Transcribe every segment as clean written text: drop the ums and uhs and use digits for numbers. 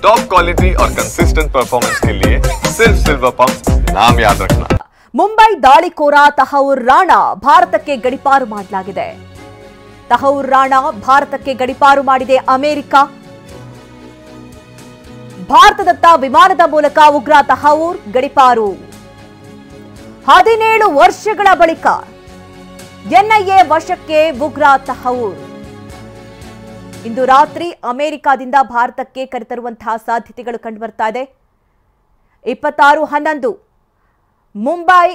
Top quality और consistent performance के लिए सिर्फ सिल्वर पंप नाम याद रखना। ಮುಂಬೈ ದಾಳಿಕೋರ ತಹೌರ್ ರಾಣಾ ಭಾರತಕ್ಕೆ ಗಡಿಪಾರು ಮಾಡಲಾಗಿದೆ. ತಹೌರ್ ರಾಣಾ ಭಾರತಕ್ಕೆ ಗಡಿಪಾರು ಮಾಡಿದೆ ಅಮೆರಿಕ. ಭಾರತದತ್ತ ವಿಮಾನದ ಮೂಲಕ ಉಗ್ರ ತಹೌರ್ ಗಡಿಪಾರು. 17 ವರ್ಷಗಳ ಬಳಿಕ ಎನ್ಐಎ ವಶಕ್ಕೆ ಉಗ್ರ ತಹೌರ್. ಇಂದು ರಾತ್ರಿ ಅಮೆರಿಕದಿಂದ ಭಾರತಕ್ಕೆ ಕರೆತರುವಂತಹ ಸಾಧ್ಯತೆಗಳು ಕಂಡುಬರ್ತಾ ಇದೆ. 26/11 ಮುಂಬೈ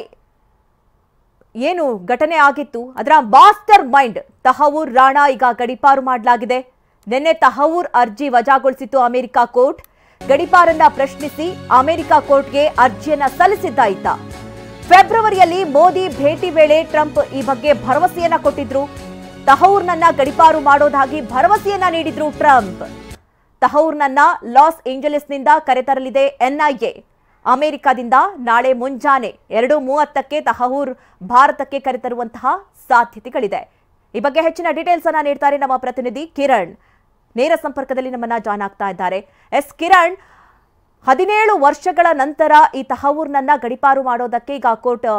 ಏನು ಘಟನೆ ಆಗಿತ್ತು ಅದರ ಮಾಸ್ಟರ್ ಮೈಂಡ್ ತಹೌರ್ ರಾಣಾ ಈಗ ಗಡಿಪಾರು ಮಾಡಲಾಗಿದೆ. ನಿನ್ನೆ ತಹೌರ್ ಅರ್ಜಿ ವಜಾಗೊಳಿಸಿತ್ತು ಅಮೆರಿಕ ಕೋರ್ಟ್. ಗಡಿಪಾರನ್ನ ಪ್ರಶ್ನಿಸಿ ಅಮೆರಿಕ ಕೋರ್ಟ್ಗೆ ಅರ್ಜಿಯನ್ನ ಸಲ್ಲಿಸಿದ್ದಾಯಿತ. ಫೆಬ್ರವರಿಯಲ್ಲಿ ಮೋದಿ ಭೇಟಿ ವೇಳೆ ಟ್ರಂಪ್ ಈ ಬಗ್ಗೆ ಭರವಸೆಯನ್ನ ಕೊಟ್ಟಿದ್ರು. ತಹೌರ್ನನ್ನ ಗಡಿಪಾರು ಮಾಡೋದಾಗಿ ಭರವಸೆಯನ್ನ ನೀಡಿದ್ರು ಟ್ರಂಪ್. ತಹೌರ್ನನ್ನ ಲಾಸ್ ಏಂಜಲೀಸ್ನಿಂದ ಕರೆತರಲಿದೆ ಎನ್ಐಎ. ಅಮೆರಿಕದಿಂದ ನಾಳೆ ಮುಂಜಾನೆ 2:30ಕ್ಕೆ ತಹೌರ್ ಭಾರತಕ್ಕೆ ಕರೆತರುವಂತಹ ಸಾಧ್ಯತೆಗಳಿದೆ. ಈ ಬಗ್ಗೆ ಹೆಚ್ಚಿನ ಡೀಟೇಲ್ಸ್ ಅನ್ನ ನೀಡ್ತಾರೆ ನಮ್ಮ ಪ್ರತಿನಿಧಿ ಕಿರಣ್. ನೇರ ಸಂಪರ್ಕದಲ್ಲಿ ನಮ್ಮನ್ನ ಜಾಯ್ನ್ ಆಗ್ತಾ ಇದ್ದಾರೆ. ಎಸ್ ಕಿರಣ್, 17 ವರ್ಷಗಳ ನಂತರ ಈ ತಹೌರ್ನನ್ನ ಗಡಿಪಾರು ಮಾಡೋದಕ್ಕೆ ಈಗ ಕೋರ್ಟ್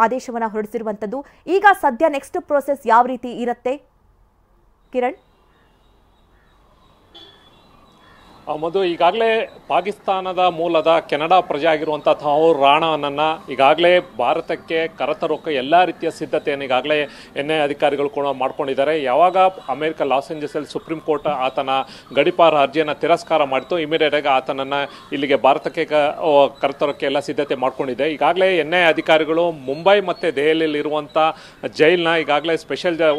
ಆದೇಶವನ್ನ ಹೊರಡಿಸಿರುವಂತದ್ದು. ಈಗ ಸದ್ಯ ನೆಕ್ಸ್ಟ್ ಪ್ರೋಸೆಸ್ ಯಾವ ರೀತಿ ಇರುತ್ತೆ ಕಿರಣ್? ಮಧು, ಈಗಾಗಲೇ ಪಾಕಿಸ್ತಾನದ ಮೂಲದ ಕೆನಡಾ ಪ್ರಜೆ ಆಗಿರುವಂಥ ತಹೌರ್ ರಾಣಾನನ್ನು ಈಗಾಗಲೇ ಭಾರತಕ್ಕೆ ಕರೆತರೋಕೆ ಎಲ್ಲ ರೀತಿಯ ಸಿದ್ಧತೆಯನ್ನು ಈಗಾಗಲೇ ಎನ್ಐಎ ಅಧಿಕಾರಿಗಳು ಕೂಡ ಮಾಡ್ಕೊಂಡಿದ್ದಾರೆ. ಯಾವಾಗ ಅಮೆರಿಕ ಲಾಸ್ ಏಂಜಲೀಸಲ್ಲಿ ಸುಪ್ರೀಂ ಕೋರ್ಟ್ ಆತನ ಗಡಿಪಾರ ಅರ್ಜಿಯನ್ನು ತಿರಸ್ಕಾರ ಮಾಡಿತು, ಇಮಿಡಿಯೇಟಾಗಿ ಆತನನ್ನು ಇಲ್ಲಿಗೆ ಭಾರತಕ್ಕೆ ಕರೆತರೋಕೆ ಎಲ್ಲ ಸಿದ್ಧತೆ ಮಾಡ್ಕೊಂಡಿದೆ. ಈಗಾಗಲೇ ಎನ್ಐಎ ಅಧಿಕಾರಿಗಳು ಮುಂಬೈ ಮತ್ತು ದೆಹಲಿಯಲ್ಲಿರುವಂಥ ಜೈಲ್ನ ಈಗಾಗಲೇ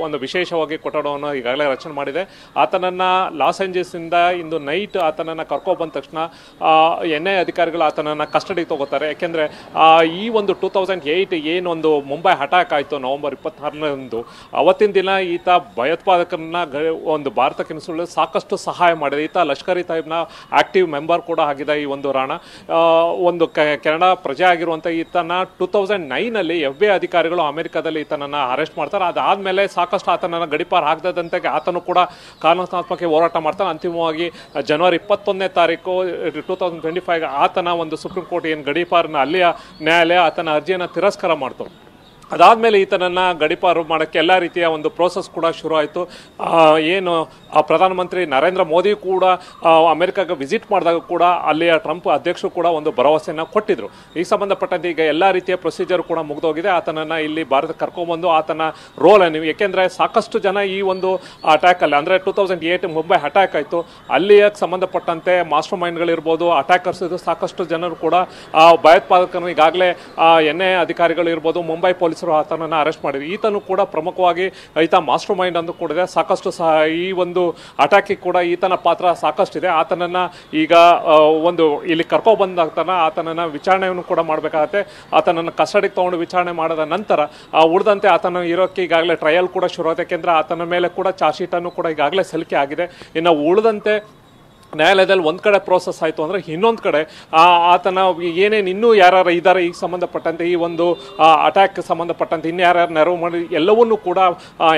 ಒಂದು ವಿಶೇಷವಾಗಿ ಕೊಠಡವನ್ನು ಈಗಾಗಲೇ ರಚನೆ ಮಾಡಿದೆ. ಆತನನ್ನು ಲಾಸ್ ಏಂಜಲೀಸಿಂದ ಇಂದು ನೈಟ್ ಆತನನ್ನು ಕರ್ಕೊಬಂದ ತಕ್ಷಣ ಎನ್ಐಎ ಅಧಿಕಾರಿಗಳು ಆತನನ್ನು ಕಸ್ಟಡಿಗೆ ತಗೋತಾರೆ. ಯಾಕೆಂದರೆ ಈ ಒಂದು 2008 ಏನೊಂದು ಮುಂಬೈ ಅಟ್ಯಾಕ್ ಆಯಿತು ನವೆಂಬರ್ 26ರಂದು, ಅವತ್ತಿನ ದಿನ ಈತ ಭಯೋತ್ಪಾದಕರನ್ನ ಒಂದು ಭಾರತಕ್ಕೆ ನುಸುಳಲು ಸಾಕಷ್ಟು ಸಹಾಯ ಮಾಡಿದೆ. ಈತ ಲಷ್ಕರ್ ಇ ತೊಯ್ಬಾನ ಆಕ್ಟಿವ್ ಮೆಂಬರ್ ಕೂಡ ಆಗಿದೆ. ಈ ಒಂದು ರಾಣಾ ಒಂದು ಕೆನಡಾ ಪ್ರಜೆ ಆಗಿರುವಂಥ ಈತನ 2009ನಲ್ಲಿ FBI ಅಧಿಕಾರಿಗಳು ಅಮೆರಿಕದಲ್ಲಿ ಈತನನ್ನು ಅರೆಸ್ಟ್ ಮಾಡ್ತಾರೆ. ಅದಾದಮೇಲೆ ಸಾಕಷ್ಟು ಆತನನ್ನು ಗಡಿಪಾರು ಆಗದಂತೆ ಆತನು ಕೂಡ ಕಾನೂನಾತ್ಮಕ ಹೋರಾಟ ಮಾಡ್ತಾನೆ. ಅಂತಿಮವಾಗಿ ಜನವರಿ 21ನೇ ತಾರೀಕು 2025 ಆತನ ಒಂದು ಸುಪ್ರೀಂ ಕೋರ್ಟ್ ಏನು ಗಡಿಪಾರನ್ನ ಅಲ್ಲಿಯ ನ್ಯಾಯಾಲಯ ಆತನ ಅರ್ಜಿಯನ್ನು ತಿರಸ್ಕಾರ ಮಾಡ್ತು. ಅದಾದಮೇಲೆ ಈತನನ್ನು ಗಡಿಪಾರು ಮಾಡೋಕ್ಕೆ ಎಲ್ಲ ರೀತಿಯ ಒಂದು ಪ್ರೋಸೆಸ್ ಕೂಡ ಶುರು ಆಯಿತು. ಏನು ಪ್ರಧಾನಮಂತ್ರಿ ನರೇಂದ್ರ ಮೋದಿ ಕೂಡ ಅಮೆರಿಕಾಗೆ ವಿಸಿಟ್ ಮಾಡಿದಾಗ ಕೂಡ ಅಲ್ಲಿಯ ಟ್ರಂಪ್ ಅಧ್ಯಕ್ಷರು ಕೂಡ ಒಂದು ಭರವಸೆಯನ್ನು ಕೊಟ್ಟಿದ್ರು. ಈ ಸಂಬಂಧಪಟ್ಟಂತೆ ಈಗ ಎಲ್ಲ ರೀತಿಯ ಪ್ರೊಸೀಜರ್ ಕೂಡ ಮುಗಿದೋಗಿದೆ. ಆತನನ್ನು ಇಲ್ಲಿ ಭಾರತಕ್ಕೆ ಕರ್ಕೊಂಡ್ಬಂದು ಆತನ ರೋಲನ್ನು, ಏಕೆಂದರೆ ಸಾಕಷ್ಟು ಜನ ಈ ಒಂದು ಅಟ್ಯಾಕಲ್ಲಿ ಅಂದರೆ 2008 ಮುಂಬೈ ಅಟ್ಯಾಕ್ ಆಯಿತು, ಅಲ್ಲಿಯ ಸಂಬಂಧಪಟ್ಟಂತೆ ಮಾಸ್ಟರ್ ಮೈಂಡ್ಗಳಿರ್ಬೋದು, ಅಟ್ಯಾಕರ್ಸ್ ಇದು ಸಾಕಷ್ಟು ಜನರು ಕೂಡ ಭಯೋತ್ಪಾದಕರು ಈಗಾಗಲೇ ಎನ್ಐಎ ಅಧಿಕಾರಿಗಳು ಇರ್ಬೋದು, ಮುಂಬೈ ಪೊಲೀಸ್ ಆತನನ್ನು ಅರೆಸ್ಟ್ ಮಾಡಿದ್ರು. ಈತನು ಕೂಡ ಪ್ರಮುಖವಾಗಿ ಈತ ಮಾಸ್ಟರ್ ಮೈಂಡ್ ಅಂತ ಕೂಡ ಸಾಕಷ್ಟು ಈ ಒಂದು ಅಟ್ಯಾಕಿಗೆ ಕೂಡ ಈತನ ಪಾತ್ರ ಸಾಕಷ್ಟಿದೆ. ಆತನನ್ನು ಈಗ ಒಂದು ಇಲ್ಲಿ ಕರ್ಕೊಬಂದಾಗ್ತಾನ ಆತನನ್ನು ವಿಚಾರಣೆಯನ್ನು ಕೂಡ ಮಾಡಬೇಕಾಗತ್ತೆ. ಆತನನ್ನು ಕಸ್ಟಡಿಗೆ ತೊಗೊಂಡು ವಿಚಾರಣೆ ಮಾಡಿದ ನಂತರ ಉಳಿದಂತೆ ಆತನ ಇರೋಕ್ಕೆ ಈಗಾಗಲೇ ಟ್ರಯಲ್ ಕೂಡ ಶುರು ಆಗುತ್ತೆ. ಯಾಕೆಂದರೆ ಆತನ ಮೇಲೆ ಕೂಡ ಚಾರ್ಜ್ ಶೀಟನ್ನು ಕೂಡ ಈಗಾಗಲೇ ಸಲ್ಲಿಕೆ ಆಗಿದೆ. ಇನ್ನು ಉಳಿದಂತೆ ನ್ಯಾಯಾಲಯದಲ್ಲಿ ಒಂದು ಕಡೆ ಪ್ರೋಸೆಸ್ ಆಯಿತು ಅಂದರೆ ಇನ್ನೊಂದು ಕಡೆ ಆತನ ಏನೇನು ಇನ್ನೂ ಯಾರು ಇದ್ದಾರೆ ಈ ಸಂಬಂಧಪಟ್ಟಂತೆ ಈ ಒಂದು ಅಟ್ಯಾಕ್ ಸಂಬಂಧಪಟ್ಟಂತೆ ಇನ್ನು ಯಾರ್ಯಾರು ನೆರವು ಮಾಡಿ ಎಲ್ಲವನ್ನೂ ಕೂಡ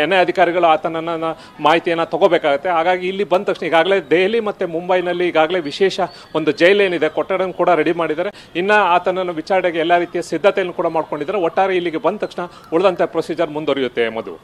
ಎನ್ಐಎ ಅಧಿಕಾರಿಗಳು ಆತನನ್ನು ಮಾಹಿತಿಯನ್ನು ತಗೋಬೇಕಾಗುತ್ತೆ. ಹಾಗಾಗಿ ಇಲ್ಲಿ ಬಂದ ತಕ್ಷಣ ಈಗಾಗಲೇ ದೆಹಲಿ ಮತ್ತು ಮುಂಬೈನಲ್ಲಿ ಈಗಾಗಲೇ ವಿಶೇಷ ಒಂದು ಜೈಲೇನಿದೆ ಕೊಠಡಿಯನ್ನು ಕೂಡ ರೆಡಿ ಮಾಡಿದ್ದಾರೆ. ಇನ್ನು ಆತನನ್ನು ವಿಚಾರಣೆಗೆ ಎಲ್ಲ ರೀತಿಯ ಸಿದ್ಧತೆಯನ್ನು ಕೂಡ ಮಾಡ್ಕೊಂಡಿದ್ದಾರೆ. ಒಟ್ಟಾರೆ ಇಲ್ಲಿಗೆ ಬಂದ ತಕ್ಷಣ ಉಳಿದಂಥ ಪ್ರೊಸೀಜರ್ ಮುಂದುವರಿಯುತ್ತೆ. ಮಧು.